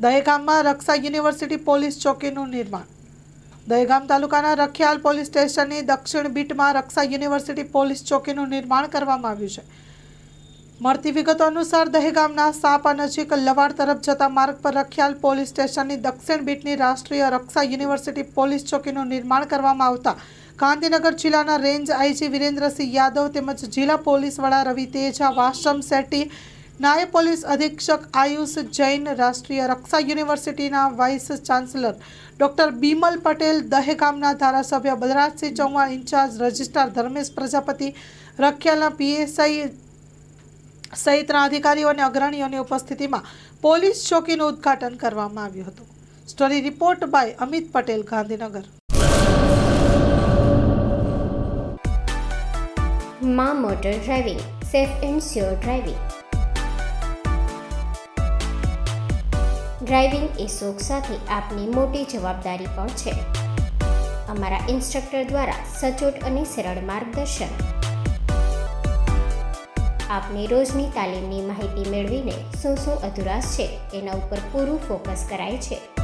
દહેગામમાં રક્ષા university police ચોકીનું નિર્માણ. દહેગામ તાલુકાના Rakhial police સ્ટેશનની દક્ષિણ બીટમાં રક્ષા યુનિવર્સિટી પોલીસ ચોકીનું નિર્માણ કરવામાં આવ્યું છે. મળતી વિગતો અનુસાર દહેગામના સાપા નજીક લવાડ તરફ જતા માર્ગ પર રખિયાલ પોલીસ સ્ટેશનની દક્ષિણ બીટની રાષ્ટ્રીય રક્ષા યુનિવર્સિટી પોલીસ ચોકીનું નિર્માણ કરવામાં આવતા ગાંધીનગર જિલ્લાના રેન્જ આઈજી વિરેન્દ્રસિંહ યાદવ તેમજ જિલ્લા પોલીસ વડા રવિ તેજા, વાસમ શેટ્ટી, નાયબ પોલીસ અધિક્ષક આયુષ જૈન, રાષ્ટ્રીય રક્ષા યુનિવર્સિટીના vice chancellor doctor Bimal Patel, દહેગામના ધારાસભ્ય બલરાજસિંહ ચૌહાણ, ઇન્ચાર્જ રજિસ્ટ્રાર ધર્મેશ પ્રજાપતિ, રખિયાલના પીએસઆઈ સહિતના અધિકારીઓ અને અગ્રણીઓની ઉપસ્થિતિમાં પોલીસ ચોકીનું ઉદ્ઘાટન કરવામાં આવ્યું હતું. Story report by Amit Patel, Gandhinagar. માં motor driving, safe and sure driving. Driving એ શોખ સાથે આપની મોટી જવાબદારી પણ છે. અમારા ઇન્સ્ટ્રક્ટર દ્વારા સચોટ અને સરળ માર્ગદર્શન. આપની રોજની તાલીમની માહિતી મેળવીને શું અધુરાશ છે એના ઉપર પૂરું ફોકસ કરાય છે.